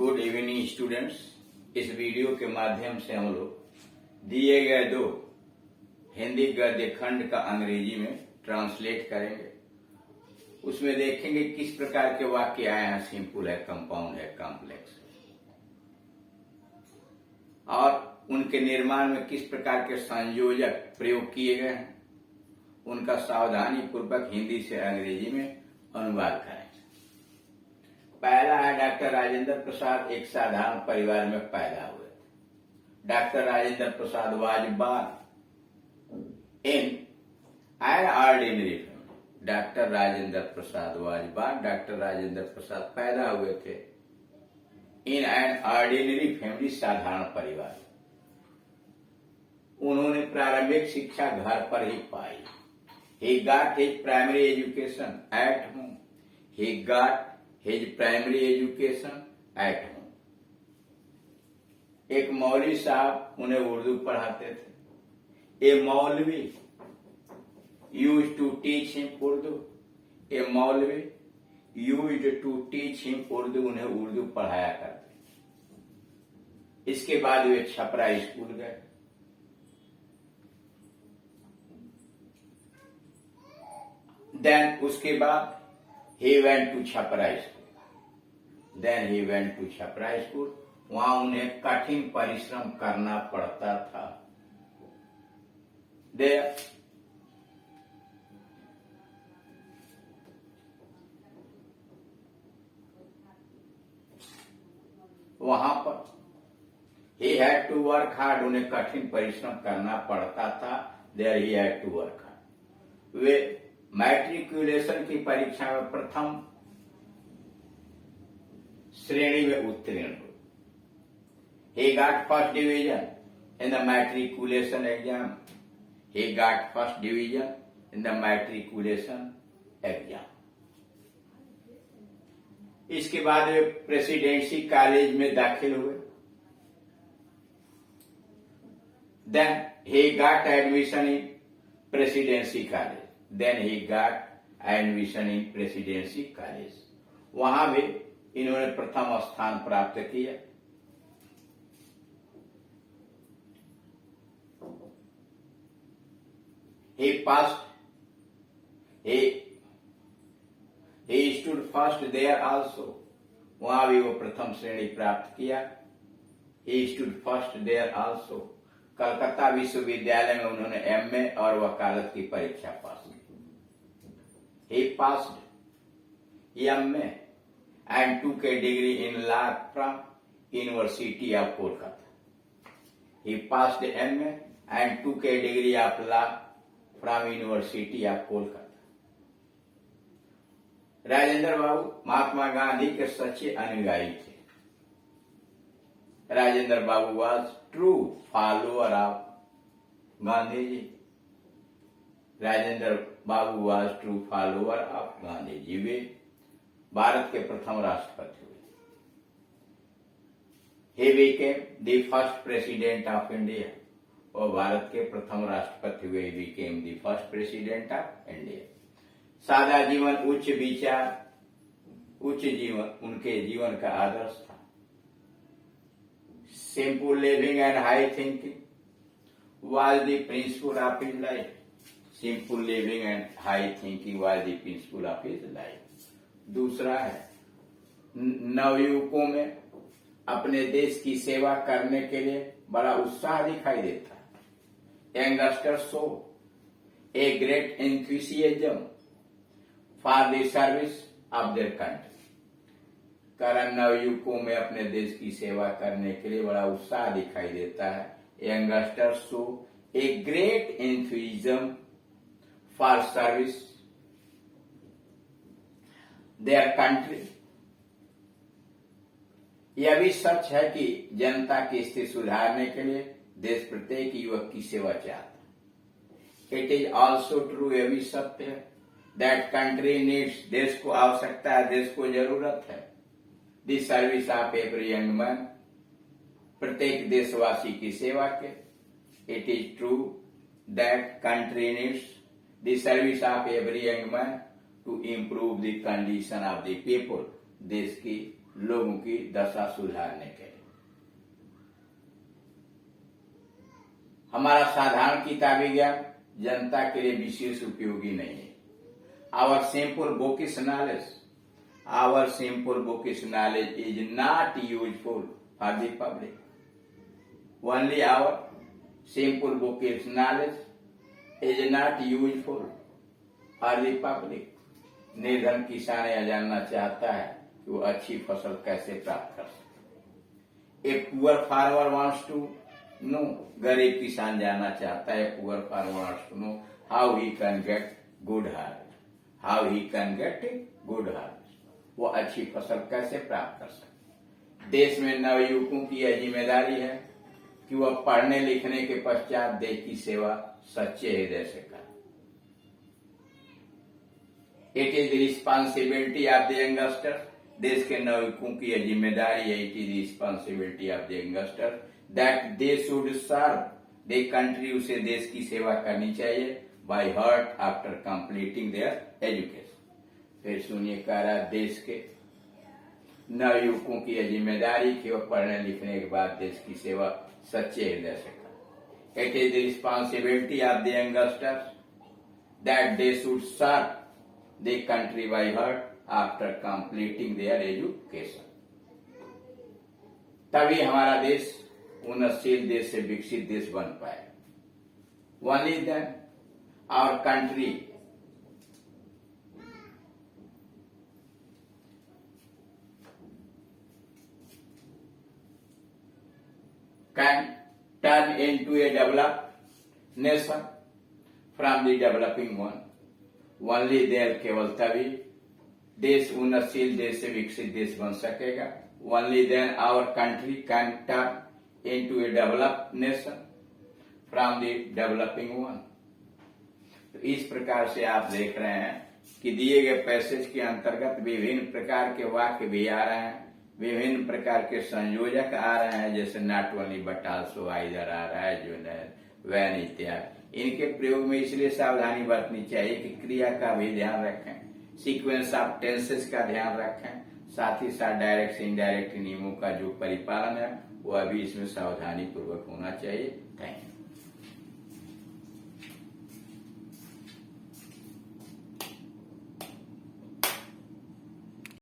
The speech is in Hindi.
Good evening students. इस वीडियो के माध्यम से हम लोग दिए गए दो हिंदी गद्य खंड का अंग्रेजी में ट्रांसलेट करेंगे। उसमें देखेंगे किस प्रकार के वाक्य आए हैं, सिंपल है, कंपाउंड है, कॉम्प्लेक्स है, और उनके निर्माण में किस प्रकार के संयोजक प्रयोग किए गए हैं, उनका सावधानी पूर्वक हिंदी से अंग्रेजी में अनुवाद करें। पहला है, डॉक्टर राजेंद्र प्रसाद एक साधारण परिवार में पैदा हुए थे। Doctor Rajendra Prasad was born in an ordinary family. Doctor Rajendra Prasad was born, doctor Rajendra Prasad पैदा हुए थे इन एन ऑर्डिनरी फैमिली, साधारण परिवार। उन्होंने प्रारंभिक शिक्षा घर पर ही पाई। He got his primary education at home. He got his primary education at home. एक मौलवी साहब उन्हें उर्दू पढ़ाते थे। ए मौलवी used to teach him Urdu. ए मौलवी used to teach him Urdu, उन्हें उर्दू पढ़ाया करते। इसके बाद वे छपरा स्कूल गए। देन उसके बाद he went to Chhapra school. Then he went to Chhapra school. वहां उन्हें कठिन परिश्रम करना पड़ता था। There वहां पर he had to work hard, उन्हें कठिन परिश्रम करना पड़ता था। There he had to work hard। Way matriculation की परीक्षा में प्रथम श्रेणी में उत्तीर्ण हुए। He got first division in the matriculation exam. He got first division in the matriculation exam. इसके बाद वे प्रेसिडेंसी कॉलेज में दाखिल हुए। Then he got admission in presidency college. Then he got admission in presidency college. वहां भी इन्होंने प्रथम स्थान प्राप्त किया। He passed. He stood first there also. वहां भी वो प्रथम श्रेणी प्राप्त किया। He stood first there also. Calcutta विश्वविद्यालय में उन्होंने एमए और वकालत की परीक्षा पास की। He passed MA and took a degree in law from University of Kolkata. He passed MA and took a degree of law from University of Kolkata. Rajendra बाबू महात्मा गांधी के सच्चे अनुयायी थे। राजेंद्र बाबू was true follower of Gandhi ji. Rajendra Babu was true follower of Gandhi ji. वे भारत के प्रथम राष्ट्रपति हुए। He became the first president of India। और भारत के प्रथम राष्ट्रपति हुए। He became the first president of India। सादा जीवन उच्च विचार, उच्च जीवन उनके जीवन का आदर्श था। Simple living and high thinking was the principle of his life. Simple living and high thinking was the principle of his life। दूसरा है, नवयुवकों में अपने देश की सेवा करने के लिए बड़ा उत्साह दिखाई देता है। Youngsters show a great enthusiasm for the service of their country। कारण नवयुवकों में अपने देश की सेवा करने के लिए बड़ा उत्साह दिखाई देता है। Youngsters show a great enthusiasm for service their country। यह भी सच है कि जनता की स्थिति सुधारने के लिए देश प्रत्येक युवक की सेवा चाहता है। It is also true, यह भी सत्य है, that country needs, देश को आवश्यकता है, देश को जरूरत है, the service of every young man, प्रत्येक देशवासी की सेवा के। It is true that country needs the service of every young man to improve the condition of the people। देश की लोगों की दशा सुधारने के लिए। हमारा साधारण किताबी ज्ञान जनता के लिए विशेष उपयोगी नहीं है। Our simple bookish knowledge is not useful for the public. Only our simple bookish knowledge is not useful for the public. निर्धन किसान यह जानना चाहता है कि वो अच्छी फसल कैसे प्राप्त कर सके। A poor farmer wants to know, गरीब किसान जानना चाहता है, poor farmer wants to know how he can get good harvest, वो अच्छी फसल कैसे प्राप्त कर सके। देश में नवयुवकों की यह जिम्मेदारी है कि वह पढ़ने लिखने के पश्चात देश की सेवा सच्चे हृदय से करें। It is the responsibility of the youngster, देश के नवयुवकों की यह जिम्मेदारी है, it is responsibility of the youngster that they should serve the country, उसे देश की सेवा करनी चाहिए by heart after completing their education. फिर सुनिए, कह रहा देश के नवयुवकों की यह जिम्मेदारी कि वह पढ़ने लिखने के बाद देश की सेवा सच्चे हृदय से करें। It is the responsibility of the youngsters that they should serve the country by heart after completing their education. तभी हमारा देश उन्नतशील देश से विकसित देश बन पाए। Only then our country can turn into a developed nation from the developing one. Only then, केवल तभी देश उन्नतशील देश से विकसित देश बन सकेगा। Only then our country can turn into a developed nation from the developing one। तो इस प्रकार से आप देख रहे हैं कि दिए गए पैसेज के अंतर्गत विभिन्न प्रकार के वाक्य भी आ रहे हैं, विभिन्न प्रकार के संयोजक आ रहे हैं, जैसे not only but also, either आ रहा है, जो वैन इत्यादि। इनके प्रयोग में इसलिए सावधानी बरतनी चाहिए कि क्रिया का भी ध्यान रखें, सीक्वेंस ऑफ टेंसेस का ध्यान रखें, साथ ही साथ डायरेक्ट इनडायरेक्ट नियमों का जो परिपालन है वह भी इसमें सावधानी पूर्वक होना चाहिए। Thank you.